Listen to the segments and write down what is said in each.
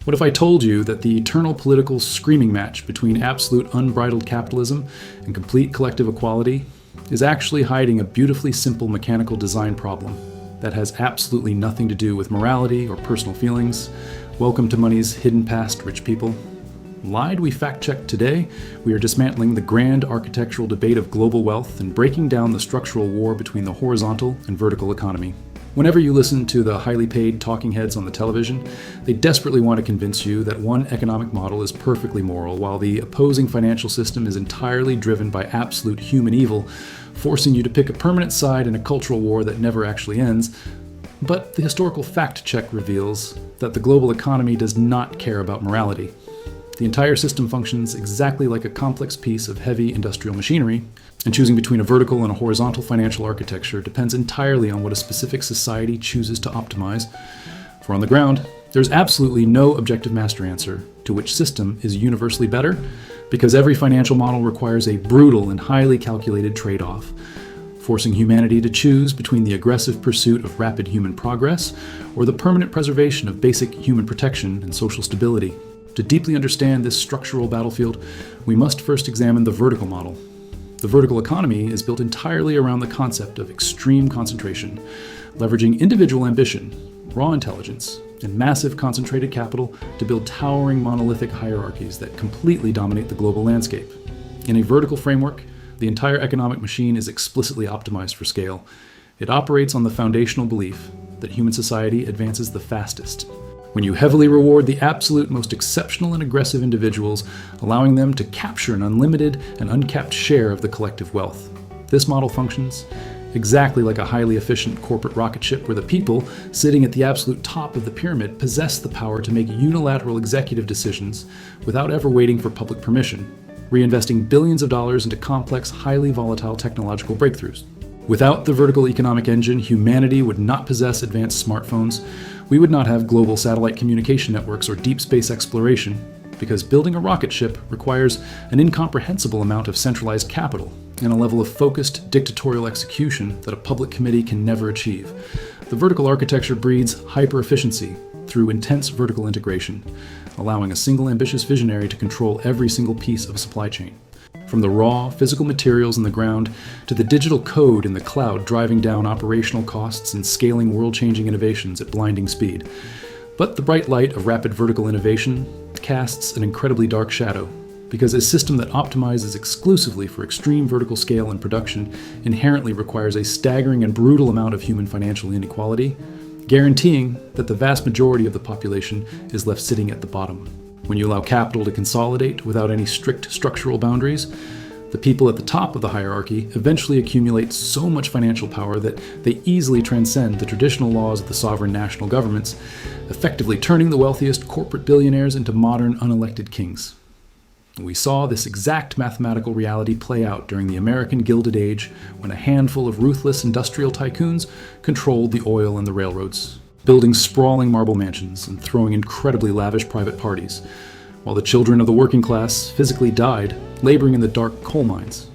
What if I told you that the eternal political screaming match between absolute unbridled capitalism and complete collective equality is actually hiding a beautifully simple mechanical design problem that has absolutely nothing to do with morality or personal feelings? Welcome to money's hidden past, rich people. Lied we fact-checked today, we are dismantling the grand architectural debate of global wealth and breaking down the structural war between the horizontal and vertical economy. Whenever you listen to the highly paid talking heads on the television, they desperately want to convince you that one economic model is perfectly moral, while the opposing financial system is entirely driven by absolute human evil, forcing you to pick a permanent side in a cultural war that never actually ends. But the historical fact check reveals that the global economy does not care about morality. The entire system functions exactly like a complex piece of heavy industrial machinery, and choosing between a vertical and a horizontal financial architecture depends entirely on what a specific society chooses to optimize. For on the ground, there's absolutely no objective master answer to which system is universally better, because every financial model requires a brutal and highly calculated trade-off, forcing humanity to choose between the aggressive pursuit of rapid human progress or the permanent preservation of basic human protection and social stability. To deeply understand this structural battlefield, we must first examine the vertical model. The vertical economy is built entirely around the concept of extreme concentration, leveraging individual ambition, raw intelligence, and massive concentrated capital to build towering monolithic hierarchies that completely dominate the global landscape. In a vertical framework, the entire economic machine is explicitly optimized for scale. It operates on the foundational belief that human society advances the fastest when you heavily reward the absolute most exceptional and aggressive individuals, allowing them to capture an unlimited and uncapped share of the collective wealth. This model functions exactly like a highly efficient corporate rocket ship where the people sitting at the absolute top of the pyramid possess the power to make unilateral executive decisions without ever waiting for public permission, reinvesting billions of dollars into complex, highly volatile technological breakthroughs. Without the vertical economic engine, humanity would not possess advanced smartphones. We would not have global satellite communication networks or deep space exploration, because building a rocket ship requires an incomprehensible amount of centralized capital and a level of focused dictatorial execution that a public committee can never achieve. The vertical architecture breeds hyper-efficiency through intense vertical integration, allowing a single ambitious visionary to control every single piece of a supply chain. From the raw, physical materials in the ground to the digital code in the cloud driving down operational costs and scaling world-changing innovations at blinding speed. But the bright light of rapid vertical innovation casts an incredibly dark shadow, because a system that optimizes exclusively for extreme vertical scale and production inherently requires a staggering and brutal amount of human financial inequality, guaranteeing that the vast majority of the population is left sitting at the bottom. When you allow capital to consolidate without any strict structural boundaries, the people at the top of the hierarchy eventually accumulate so much financial power that they easily transcend the traditional laws of the sovereign national governments, effectively turning the wealthiest corporate billionaires into modern unelected kings. We saw this exact mathematical reality play out during the American Gilded Age, when a handful of ruthless industrial tycoons controlled the oil and the railroads, building sprawling marble mansions and throwing incredibly lavish private parties, while the children of the working class physically died, laboring in the dark coal mines.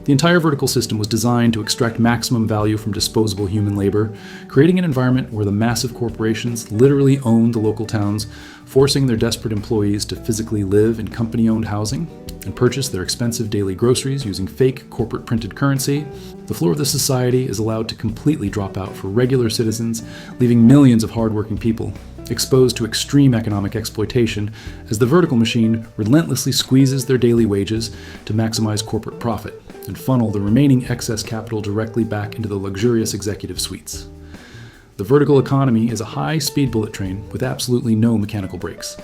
The entire vertical system was designed to extract maximum value from disposable human labor, creating an environment where the massive corporations literally owned the local towns, forcing their desperate employees to physically live in company-owned housing and purchase their expensive daily groceries using fake corporate printed currency. The floor of the society is allowed to completely drop out for regular citizens, leaving millions of hardworking people exposed to extreme economic exploitation as the vertical machine relentlessly squeezes their daily wages to maximize corporate profit and funnel the remaining excess capital directly back into the luxurious executive suites. The vertical economy is a high-speed bullet train with absolutely no mechanical brakes.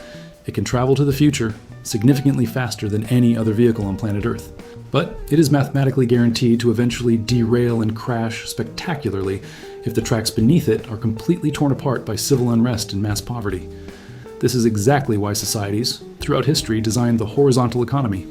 It can travel to the future significantly faster than any other vehicle on planet Earth. But it is mathematically guaranteed to eventually derail and crash spectacularly if the tracks beneath it are completely torn apart by civil unrest and mass poverty. This is exactly why societies, throughout history, designed the horizontal economy.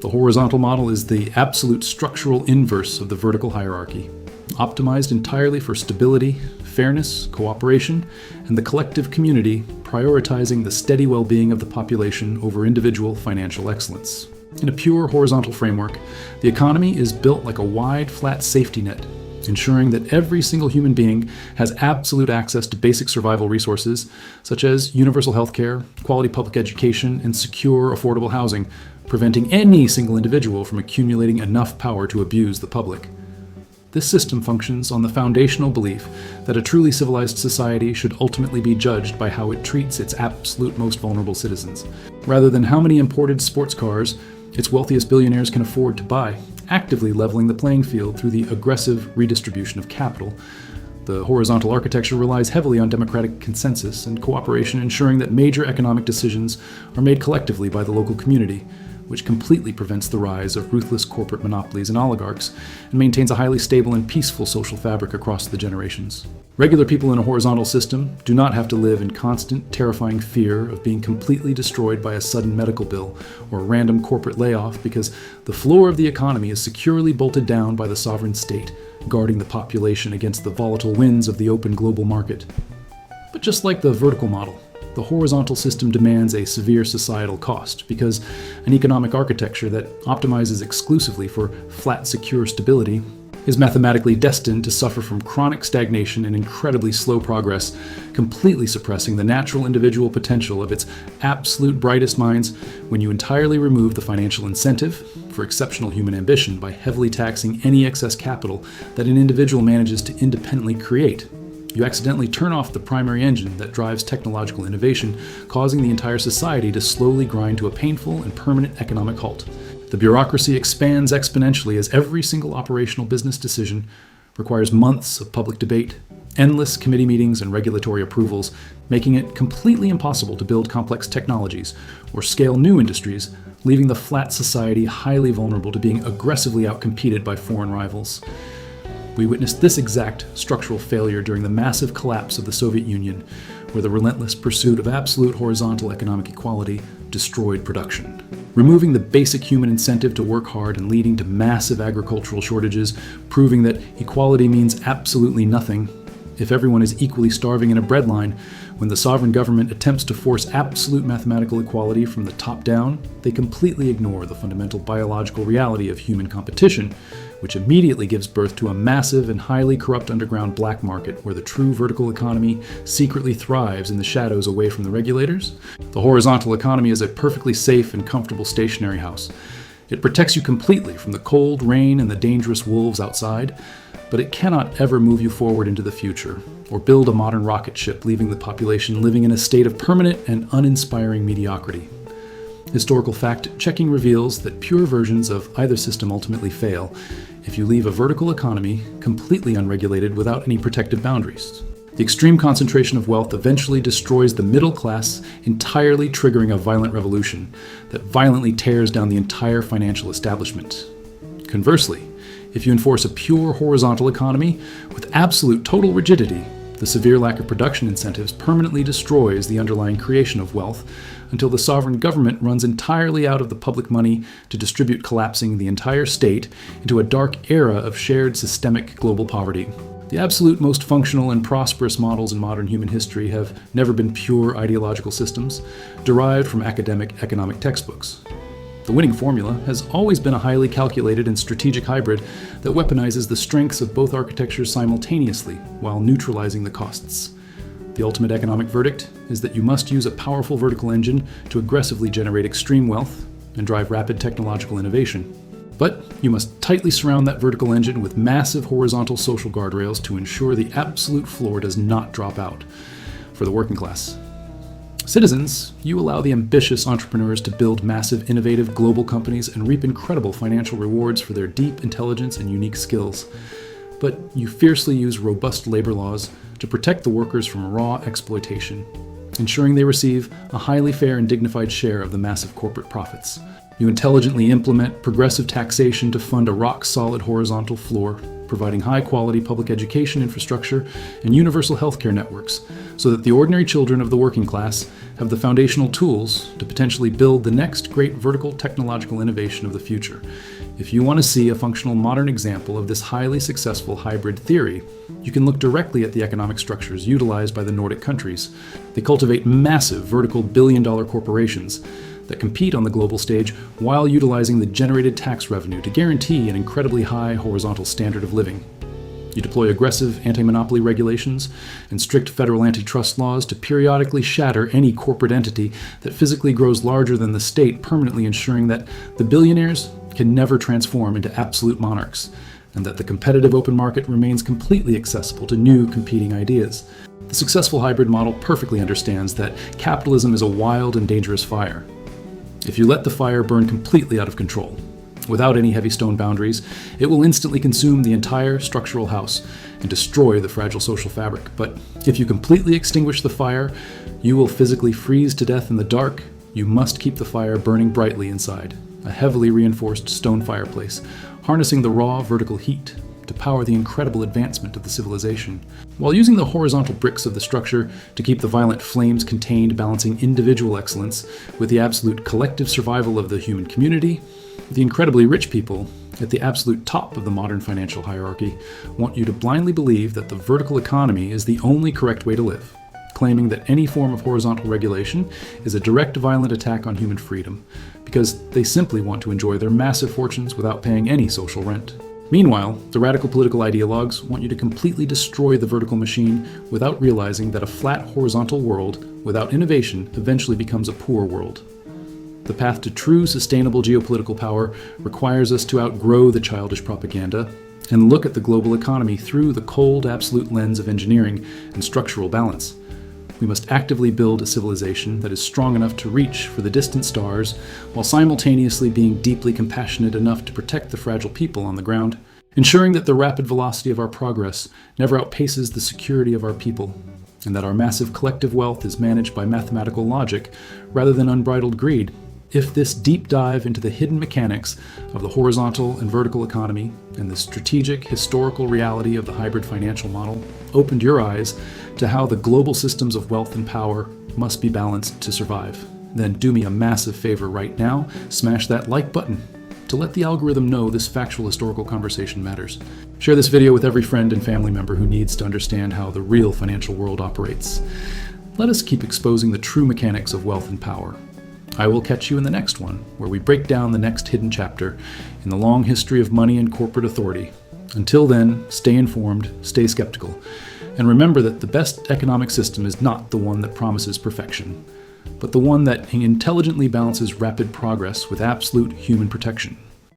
The horizontal model is the absolute structural inverse of the vertical hierarchy, optimized entirely for stability, fairness, cooperation, and the collective community, prioritizing the steady well-being of the population over individual financial excellence. In a pure horizontal framework, the economy is built like a wide, flat safety net, ensuring that every single human being has absolute access to basic survival resources such as universal healthcare, quality public education, and secure, affordable housing, preventing any single individual from accumulating enough power to abuse the public. This system functions on the foundational belief that a truly civilized society should ultimately be judged by how it treats its absolute most vulnerable citizens, rather than how many imported sports cars its wealthiest billionaires can afford to buy, actively leveling the playing field through the aggressive redistribution of capital. The horizontal architecture relies heavily on democratic consensus and cooperation, ensuring that major economic decisions are made collectively by the local community, which completely prevents the rise of ruthless corporate monopolies and oligarchs, and maintains a highly stable and peaceful social fabric across the generations. Regular people in a horizontal system do not have to live in constant, terrifying fear of being completely destroyed by a sudden medical bill or a random corporate layoff, because the floor of the economy is securely bolted down by the sovereign state, guarding the population against the volatile winds of the open global market. But just like the vertical model, the horizontal system demands a severe societal cost, because an economic architecture that optimizes exclusively for flat, secure stability is mathematically destined to suffer from chronic stagnation and incredibly slow progress, completely suppressing the natural individual potential of its absolute brightest minds when you entirely remove the financial incentive for exceptional human ambition by heavily taxing any excess capital that an individual manages to independently create. You accidentally turn off the primary engine that drives technological innovation, causing the entire society to slowly grind to a painful and permanent economic halt. The bureaucracy expands exponentially as every single operational business decision requires months of public debate, endless committee meetings, and regulatory approvals, making it completely impossible to build complex technologies or scale new industries, leaving the flat society highly vulnerable to being aggressively outcompeted by foreign rivals. We witnessed this exact structural failure during the massive collapse of the Soviet Union, where the relentless pursuit of absolute horizontal economic equality destroyed production. Removing the basic human incentive to work hard and leading to massive agricultural shortages, proving that equality means absolutely nothing if everyone is equally starving in a breadline. When the sovereign government attempts to force absolute mathematical equality from the top down, they completely ignore the fundamental biological reality of human competition, which immediately gives birth to a massive and highly corrupt underground black market where the true vertical economy secretly thrives in the shadows away from the regulators. The horizontal economy is a perfectly safe and comfortable stationary house. It protects you completely from the cold, rain, and the dangerous wolves outside, but it cannot ever move you forward into the future or build a modern rocket ship, leaving the population living in a state of permanent and uninspiring mediocrity. Historical fact-checking reveals that pure versions of either system ultimately fail if you leave a vertical economy completely unregulated without any protective boundaries. The extreme concentration of wealth eventually destroys the middle class, entirely triggering a violent revolution that violently tears down the entire financial establishment. Conversely, if you enforce a pure horizontal economy with absolute total rigidity, the severe lack of production incentives permanently destroys the underlying creation of wealth until the sovereign government runs entirely out of the public money to distribute, collapsing the entire state into a dark era of shared systemic global poverty. The absolute most functional and prosperous models in modern human history have never been pure ideological systems derived from academic economic textbooks. The winning formula has always been a highly calculated and strategic hybrid that weaponizes the strengths of both architectures simultaneously while neutralizing the costs. The ultimate economic verdict is that you must use a powerful vertical engine to aggressively generate extreme wealth and drive rapid technological innovation. But you must tightly surround that vertical engine with massive horizontal social guardrails to ensure the absolute floor does not drop out for the working class. Citizens, you allow the ambitious entrepreneurs to build massive, innovative global companies and reap incredible financial rewards for their deep intelligence and unique skills. But you fiercely use robust labor laws to protect the workers from raw exploitation, ensuring they receive a highly fair and dignified share of the massive corporate profits. You intelligently implement progressive taxation to fund a rock-solid horizontal floor, providing high-quality public education infrastructure and universal healthcare networks, so that the ordinary children of the working class have the foundational tools to potentially build the next great vertical technological innovation of the future. If you want to see a functional modern example of this highly successful hybrid theory, you can look directly at the economic structures utilized by the Nordic countries. They cultivate massive vertical billion-dollar corporations that compete on the global stage while utilizing the generated tax revenue to guarantee an incredibly high horizontal standard of living. You deploy aggressive anti-monopoly regulations and strict federal antitrust laws to periodically shatter any corporate entity that physically grows larger than the state, permanently ensuring that the billionaires can never transform into absolute monarchs, and that the competitive open market remains completely accessible to new competing ideas. The successful hybrid model perfectly understands that capitalism is a wild and dangerous fire. If you let the fire burn completely out of control, without any heavy stone boundaries, it will instantly consume the entire structural house and destroy the fragile social fabric. But if you completely extinguish the fire, you will physically freeze to death in the dark. You must keep the fire burning brightly inside a heavily reinforced stone fireplace, harnessing the raw vertical heat to power the incredible advancement of the civilization, while using the horizontal bricks of the structure to keep the violent flames contained, balancing individual excellence with the absolute collective survival of the human community. The incredibly rich people at the absolute top of the modern financial hierarchy want you to blindly believe that the vertical economy is the only correct way to live, claiming that any form of horizontal regulation is a direct violent attack on human freedom, because they simply want to enjoy their massive fortunes without paying any social rent. Meanwhile, the radical political ideologues want you to completely destroy the vertical machine without realizing that a flat horizontal world without innovation eventually becomes a poor world. The path to true sustainable geopolitical power requires us to outgrow the childish propaganda and look at the global economy through the cold, absolute lens of engineering and structural balance. We must actively build a civilization that is strong enough to reach for the distant stars while simultaneously being deeply compassionate enough to protect the fragile people on the ground, ensuring that the rapid velocity of our progress never outpaces the security of our people, and that our massive collective wealth is managed by mathematical logic rather than unbridled greed. If this deep dive into the hidden mechanics of the horizontal and vertical economy and the strategic historical reality of the hybrid financial model opened your eyes to how the global systems of wealth and power must be balanced to survive, then do me a massive favor right now, smash that like button to let the algorithm know this factual historical conversation matters. Share this video with every friend and family member who needs to understand how the real financial world operates. Let us keep exposing the true mechanics of wealth and power. I will catch you in the next one, where we break down the next hidden chapter in the long history of money and corporate authority. Until then, stay informed, stay skeptical, and remember that the best economic system is not the one that promises perfection, but the one that intelligently balances rapid progress with absolute human protection.